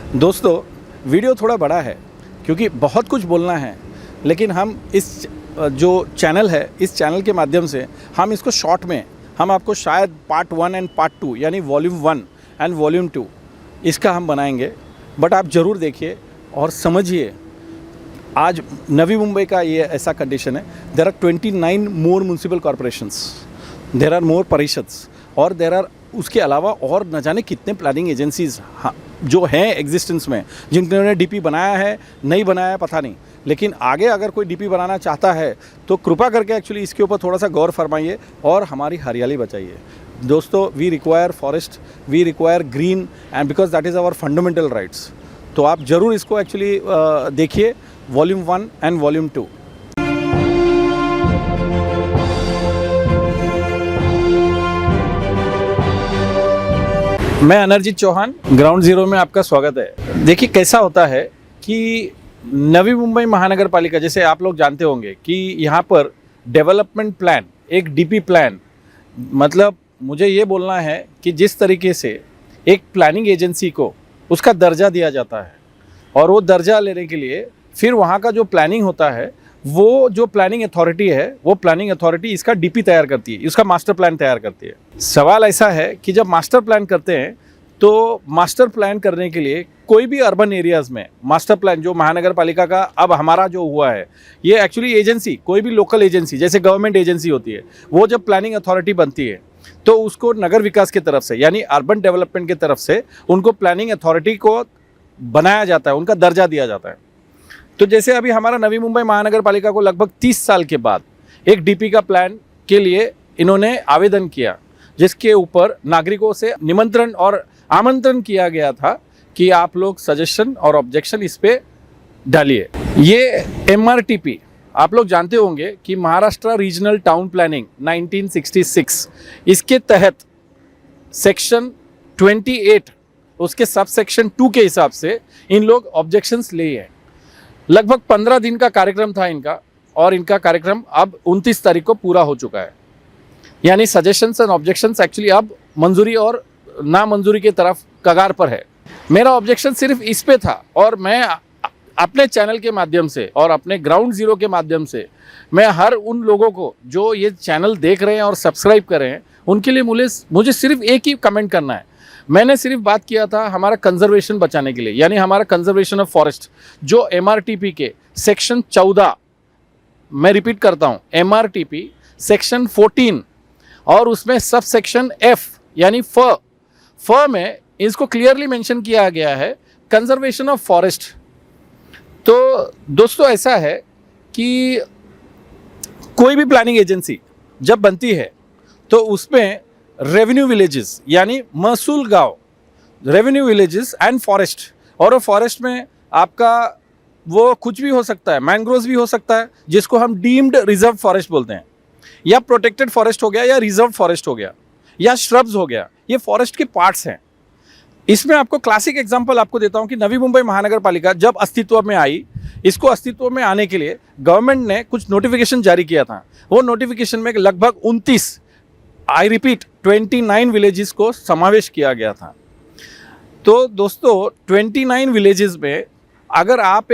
दोस्तों, वीडियो थोड़ा बड़ा है क्योंकि बहुत कुछ बोलना है, लेकिन हम इस जो चैनल है, इस चैनल के माध्यम से हम इसको शॉर्ट में हम आपको शायद पार्ट 1 एंड पार्ट 2 यानी वॉल्यूम 1 एंड वॉल्यूम 2 इसका हम बनाएंगे। बट आप ज़रूर देखिए और समझिए। आज नवी मुंबई का ये ऐसा कंडीशन है, there are 29 more municipal corporations, there are more parishads और देर आर उसके अलावा और न जाने कितने प्लानिंग एजेंसीज़ जो हैं एग्जिस्टेंस में, जिन्होंने डीपी बनाया है नहीं बनाया है पता नहीं, लेकिन आगे अगर कोई डीपी बनाना चाहता है तो कृपा करके एक्चुअली इसके ऊपर थोड़ा सा गौर फरमाइए और हमारी हरियाली बचाइए। दोस्तों, we require forest, we require green and because that is our fundamental rights. तो आप ज़रूर इसको एक्चुअली देखिए, वॉल्यूम 1 एंड वॉल्यूम 2। मैं अनरजीत चौहान, ग्राउंड ज़ीरो में आपका स्वागत है। देखिए कैसा होता है कि नवी मुंबई महानगर पालिका, जैसे आप लोग जानते होंगे कि यहाँ पर डेवलपमेंट प्लान, एक डीपी प्लान, मतलब मुझे ये बोलना है कि जिस तरीके से एक प्लानिंग एजेंसी को उसका दर्जा दिया जाता है और वो दर्जा लेने के लिए फिर वहाँ का जो प्लानिंग होता है, वो जो प्लानिंग अथॉरिटी है, वो प्लानिंग अथॉरिटी इसका डीपी तैयार करती है, इसका मास्टर प्लान तैयार करती है। सवाल ऐसा है कि जब मास्टर प्लान करते हैं तो मास्टर प्लान करने के लिए कोई भी अर्बन एरियाज़ में मास्टर प्लान जो महानगर पालिका का अब हमारा जो हुआ है, ये एक्चुअली एजेंसी, कोई भी लोकल एजेंसी जैसे गवर्नमेंट एजेंसी होती है, वो जब प्लानिंग अथॉरिटी बनती है तो उसको नगर विकास की तरफ से यानी अर्बन डेवलपमेंट की तरफ से उनको प्लानिंग अथॉरिटी को बनाया जाता है, उनका दर्जा दिया जाता है। तो जैसे अभी हमारा नवी मुंबई महानगर पालिका को लगभग 30 साल के बाद एक डीपी का प्लान के लिए इन्होंने आवेदन किया, जिसके ऊपर नागरिकों से निमंत्रण और आमंत्रण किया गया था कि आप लोग सजेशन और ऑब्जेक्शन इस पे डालिए। ये MRTP आप लोग जानते होंगे कि महाराष्ट्र रीजनल टाउन प्लानिंग 1966, इसके तहत सेक्शन 28 उसके सब सेक्शन 2 के हिसाब से इन लोग ऑब्जेक्शंस लिए हैं। लगभग 15 दिन का कार्यक्रम था इनका और इनका कार्यक्रम अब 29 तारीख को पूरा हो चुका है। यानी सजेशंस एंड ऑब्जेक्शंस एक्चुअली अब मंजूरी और नामंजूरी की तरफ कगार पर है। मेरा ऑब्जेक्शन सिर्फ इस पे था और मैं अपने चैनल के माध्यम से और अपने ग्राउंड ज़ीरो के माध्यम से मैं हर उन लोगों को जो ये चैनल देख रहे हैं और सब्सक्राइब कर रहे हैं, उनके लिए मुझे सिर्फ एक ही कमेंट करना है। मैंने सिर्फ बात किया था हमारा कंजर्वेशन बचाने के लिए, यानी हमारा कंजर्वेशन ऑफ फॉरेस्ट, जो MRTP के सेक्शन 14, मैं रिपीट करता हूँ, MRTP सेक्शन 14 और उसमें सब सेक्शन F यानी फ में इसको क्लियरली मेंशन किया गया है कंजर्वेशन ऑफ फॉरेस्ट। तो दोस्तों ऐसा है कि कोई भी प्लानिंग एजेंसी जब बनती है तो उसमें रेवेन्यू विलेजेस यानी महसूल गांव, रेवेन्यू विलेजेस एंड फॉरेस्ट, और वो फॉरेस्ट में आपका वो कुछ भी हो सकता है, मैंग्रोव्स भी हो सकता है जिसको हम डीम्ड रिजर्व फॉरेस्ट बोलते हैं, या प्रोटेक्टेड फॉरेस्ट हो गया, या रिजर्व फॉरेस्ट हो गया, या श्रब्स हो गया। ये फॉरेस्ट के पार्ट्स हैं। इसमें आपको क्लासिक एग्जांपल आपको देता हूं कि नवी मुंबई महानगर पालिका जब अस्तित्व में आई, इसको अस्तित्व में आने के लिए गवर्नमेंट ने कुछ नोटिफिकेशन जारी किया था। वो नोटिफिकेशन में लगभग 29, आई रिपीट 29 विलेजेस को समावेश किया गया था। तो दोस्तों 29 विलेजेस में अगर आप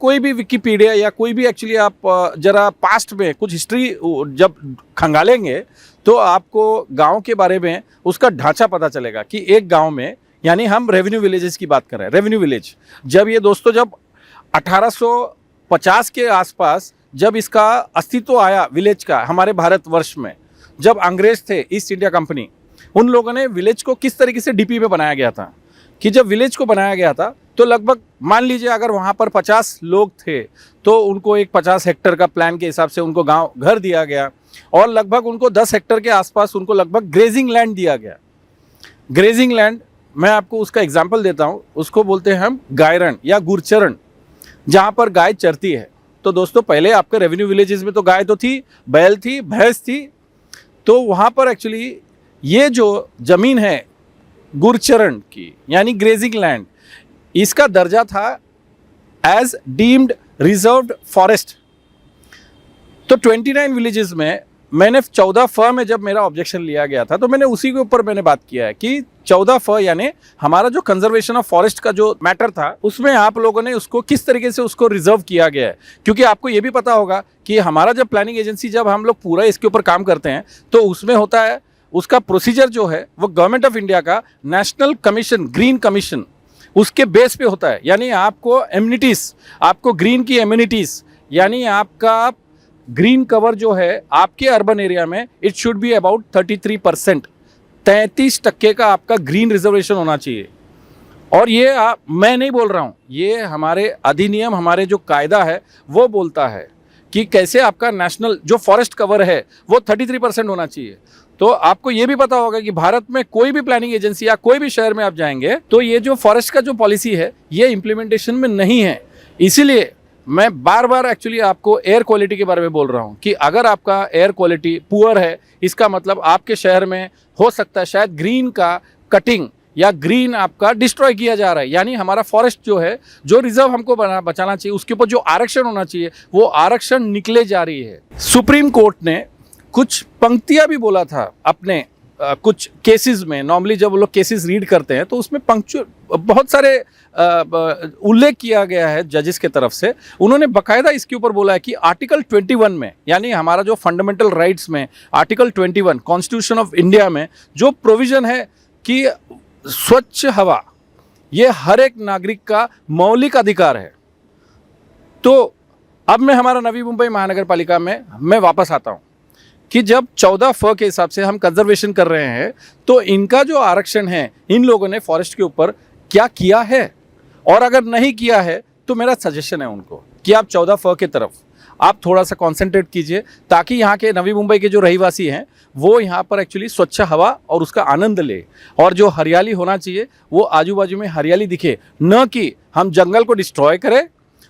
कोई भी विकिपीडिया या कोई भी एक्चुअली आप जरा पास्ट में कुछ हिस्ट्री जब खंगालेंगे तो आपको गांव के बारे में उसका ढांचा पता चलेगा कि एक गांव में, यानी हम रेवेन्यू विलेजेस की बात कर रहे हैं, रेवेन्यू विलेज, जब ये दोस्तों जब 1850 के आसपास जब इसका अस्तित्व आया विलेज का हमारे भारतवर्ष में, जब अंग्रेज थे, ईस्ट इंडिया कंपनी, उन लोगों ने विलेज को किस तरीके से डीपी में बनाया गया था कि जब विलेज को बनाया गया था तो लगभग मान लीजिए अगर वहाँ पर 50 लोग थे तो उनको एक 50 हेक्टर का प्लान के हिसाब से उनको गांव घर दिया गया और लगभग उनको 10 हेक्टर के आसपास उनको लगभग ग्रेजिंग लैंड दिया गया। ग्रेजिंग लैंड, मैं आपको उसका एग्जाम्पल देता हूँ, उसको बोलते हैं हम गायरण या गुरचरण, जहाँ पर गाय चरती है। तो दोस्तों पहले आपके रेवेन्यू विलेजेस में तो गाय तो थी, बैल थी, भैंस थी, तो वहाँ पर एक्चुअली ये जो ज़मीन है गुरचरण की यानी ग्रेजिंग लैंड, इसका दर्जा था एज डीम्ड रिजर्व्ड फॉरेस्ट। तो 29 विलेजेस में मैंने 14 फ में जब मेरा ऑब्जेक्शन लिया गया था तो मैंने उसी के ऊपर मैंने बात किया है कि 14 फ यानी हमारा जो कंजर्वेशन ऑफ फॉरेस्ट का जो मैटर था उसमें आप लोगों ने उसको किस तरीके से उसको रिजर्व किया गया है। क्योंकि आपको ये भी पता होगा कि हमारा जब प्लानिंग एजेंसी जब हम लोग पूरा इसके ऊपर काम करते हैं तो उसमें होता है उसका प्रोसीजर जो है वो गवर्नमेंट ऑफ इंडिया का नेशनल कमीशन ग्रीन कमीशन उसके बेस पे होता है। यानी आपको एम्यूनिटीज आपको ग्रीन की एम्यूनिटीज यानी आपका ग्रीन कवर जो है आपके अर्बन एरिया में इट शुड बी अबाउट 33%। 33% का आपका ग्रीन रिजर्वेशन होना चाहिए। और ये मैं नहीं बोल रहा हूँ, ये हमारे अधिनियम हमारे जो कायदा है वो बोलता है कि कैसे आपका नेशनल जो फॉरेस्ट कवर है वो 33% होना चाहिए। तो आपको ये भी पता होगा कि भारत में कोई भी प्लानिंग एजेंसी या कोई भी शहर में आप जाएंगे तो ये जो फॉरेस्ट का जो पॉलिसी है ये इम्प्लीमेंटेशन में नहीं है। इसीलिए मैं बार बार एक्चुअली आपको एयर क्वालिटी के बारे में बोल रहा हूँ कि अगर आपका एयर क्वालिटी पुअर है इसका मतलब आपके शहर में हो सकता है शायद ग्रीन का कटिंग या ग्रीन आपका डिस्ट्रॉय किया जा रहा है। यानी हमारा फॉरेस्ट जो है जो रिजर्व हमको बचाना चाहिए उसके ऊपर जो आरक्षण होना चाहिए वो आरक्षण निकले जा रही है। सुप्रीम कोर्ट ने कुछ पंक्तियां भी बोला था अपने कुछ केसेस में। नॉर्मली जब वो लोग केसेस रीड करते हैं तो उसमें बहुत सारे उल्लेख किया गया है जजेस के तरफ से। उन्होंने बकायदा इसके ऊपर बोला है कि आर्टिकल 21 में यानी हमारा जो फंडामेंटल राइट्स में आर्टिकल 21 कॉन्स्टिट्यूशन ऑफ इंडिया में जो प्रोविजन है कि स्वच्छ हवा ये हर एक नागरिक का मौलिक अधिकार है। तो अब मैं हमारा नवी मुंबई महानगर पालिका में मैं वापस आता हूँ कि जब 14 फ के हिसाब से हम कंजर्वेशन कर रहे हैं तो इनका जो आरक्षण है इन लोगों ने फॉरेस्ट के ऊपर क्या किया है, और अगर नहीं किया है तो मेरा सजेशन है उनको कि आप 14 फ के तरफ आप थोड़ा सा कॉन्सेंट्रेट कीजिए ताकि यहाँ के नवी मुंबई के जो रहीवासी हैं वो यहाँ पर एक्चुअली स्वच्छ हवा और उसका आनंद ले, और जो हरियाली होना चाहिए वो आजू बाजू में हरियाली दिखे, न कि हम जंगल को डिस्ट्रॉय करें।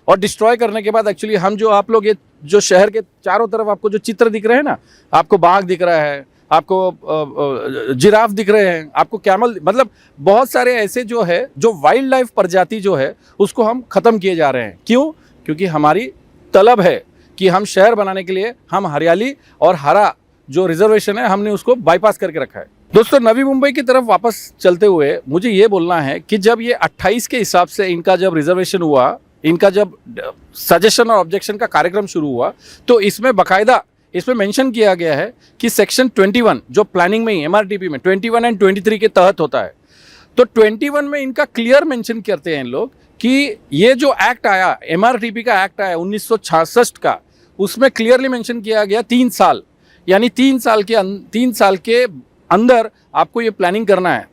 और डिस्ट्रॉय करने के बाद एक्चुअली हम जो आप लोग ये जो शहर के चारों तरफ आपको जो चित्र दिख रहे हैं ना, आपको बाघ दिख रहा है, आपको जिराफ दिख रहे हैं, आपको कैमल, मतलब बहुत सारे ऐसे जो है जो वाइल्ड लाइफ प्रजाति जो है उसको हम ख़त्म किए जा रहे हैं। क्यों? क्योंकि हमारी तलब है कि हम शहर बनाने के लिए हम हरियाली और हरा जो रिजर्वेशन है हमने उसको बाईपास करके रखा है। दोस्तों नवी मुंबई की तरफ वापस चलते हुए मुझे ये बोलना है कि जब ये 28 के हिसाब से इनका जब रिजर्वेशन हुआ, इनका जब सजेशन और ऑब्जेक्शन का कार्यक्रम शुरू हुआ तो इसमें बकायदा इसमें मेंशन किया गया है कि सेक्शन 21 जो प्लानिंग में ही एमआरटीपी में 21 एंड 23 के तहत होता है। तो 21 में इनका क्लियर मेंशन करते हैं इन लोग कि ये जो एक्ट आया एमआरटीपी का एक्ट आया 1966 का, उसमें क्लियरली मेंशन किया गया 3 साल, यानी 3 साल के अंदर आपको ये प्लानिंग करना है।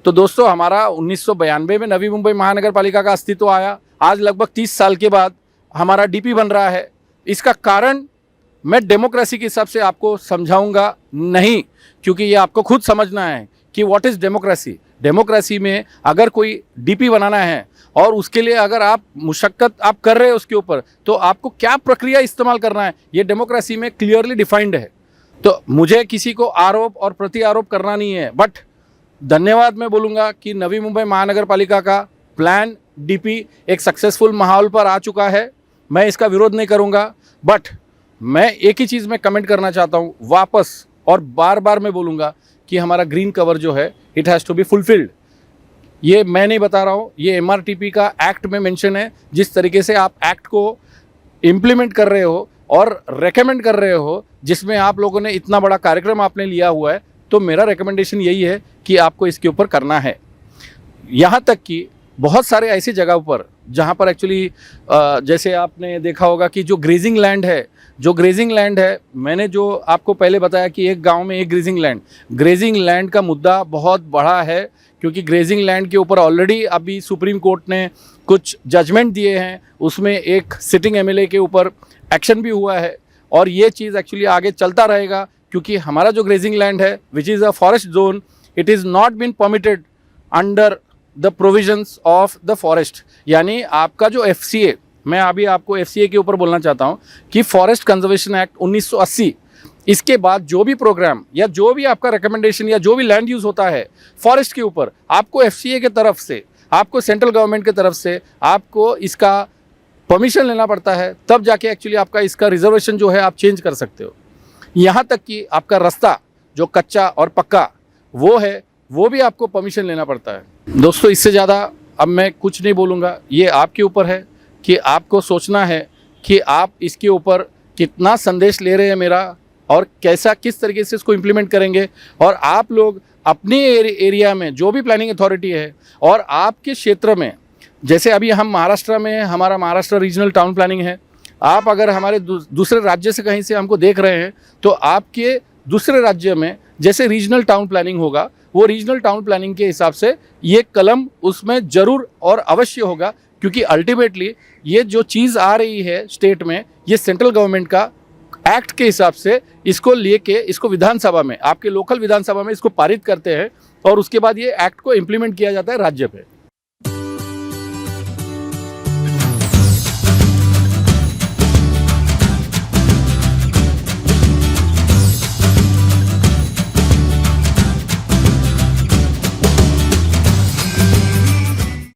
तो दोस्तों हमारा 1992 में नवी मुंबई महानगर पालिका का अस्तित्व आया, आज लगभग 30 साल के बाद हमारा डीपी बन रहा है। इसका कारण मैं डेमोक्रेसी के हिसाब से आपको समझाऊंगा नहीं, क्योंकि ये आपको खुद समझना है कि व्हाट इज़ डेमोक्रेसी। डेमोक्रेसी में अगर कोई डीपी बनाना है और उसके लिए अगर आप मुशक्कत आप कर रहे हैं उसके ऊपर तो आपको क्या प्रक्रिया इस्तेमाल करना है ये डेमोक्रेसी में क्लियरली डिफाइंड है। तो मुझे किसी को आरोप और प्रति आरोप करना नहीं है, बट धन्यवाद मैं बोलूँगा कि नवी मुंबई महानगर पालिका का प्लान डीपी एक सक्सेसफुल माहौल पर आ चुका है। मैं इसका विरोध नहीं करूँगा, बट मैं एक ही चीज़ में कमेंट करना चाहता हूँ वापस, और बार बार मैं बोलूँगा कि हमारा ग्रीन कवर जो है it has to be fulfilled. ये मैं नहीं बता रहा हूँ, ये एमआरटीपी का एक्ट में मेंशन है। जिस तरीके से आप एक्ट को इम्प्लीमेंट कर रहे हो और रेकमेंड कर रहे हो, जिसमें आप लोगों ने इतना बड़ा कार्यक्रम आपने लिया हुआ है, तो मेरा रिकमेंडेशन यही है कि आपको इसके ऊपर करना है। यहाँ तक कि बहुत सारे ऐसी जगह पर जहाँ पर एक्चुअली जैसे आपने देखा होगा कि जो ग्रेजिंग लैंड है, मैंने जो आपको पहले बताया कि एक गांव में एक ग्रेजिंग लैंड का मुद्दा बहुत बड़ा है, क्योंकि ग्रेजिंग लैंड के ऊपर ऑलरेडी अभी सुप्रीम कोर्ट ने कुछ जजमेंट दिए हैं, उसमें एक सिटिंग एमएलए के ऊपर एक्शन भी हुआ है, और ये चीज़ एक्चुअली आगे चलता रहेगा, क्योंकि हमारा जो ग्रेजिंग लैंड है which is a forest zone, it is not been permitted under the provisions of the forest. यानी आपका जो FCA, मैं अभी आपको FCA के ऊपर बोलना चाहता हूँ कि फॉरेस्ट कंजर्वेशन एक्ट 1980, इसके बाद जो भी प्रोग्राम या जो भी आपका रिकमेंडेशन या जो भी लैंड यूज़ होता है फॉरेस्ट के ऊपर, आपको FCA के तरफ से, आपको सेंट्रल गवर्नमेंट के तरफ से आपको इसका परमिशन लेना पड़ता है, तब जाके एक्चुअली आपका इसका रिजर्वेशन जो है आप चेंज कर सकते हो। यहाँ तक कि आपका रास्ता जो कच्चा और पक्का वो है, वो भी आपको परमिशन लेना पड़ता है। दोस्तों, इससे ज़्यादा अब मैं कुछ नहीं बोलूँगा। ये आपके ऊपर है कि आपको सोचना है कि आप इसके ऊपर कितना संदेश ले रहे हैं मेरा, और कैसा किस तरीके से इसको इम्प्लीमेंट करेंगे। और आप लोग अपने एरिया में जो भी प्लानिंग अथॉरिटी है और आपके क्षेत्र में, जैसे अभी हम महाराष्ट्र में, हमारा महाराष्ट्र रीजनल टाउन प्लानिंग है, आप अगर हमारे दूसरे राज्य से कहीं से हमको देख रहे हैं तो आपके दूसरे राज्य में जैसे रीजनल टाउन प्लानिंग होगा, वो रीजनल टाउन प्लानिंग के हिसाब से ये कलम उसमें ज़रूर और अवश्य होगा, क्योंकि अल्टीमेटली ये जो चीज़ आ रही है स्टेट में, ये सेंट्रल गवर्नमेंट का एक्ट के हिसाब से इसको लेके इसको विधानसभा में, आपके लोकल विधानसभा में इसको पारित करते हैं और उसके बाद ये एक्ट को इम्प्लीमेंट किया जाता है राज्य पे।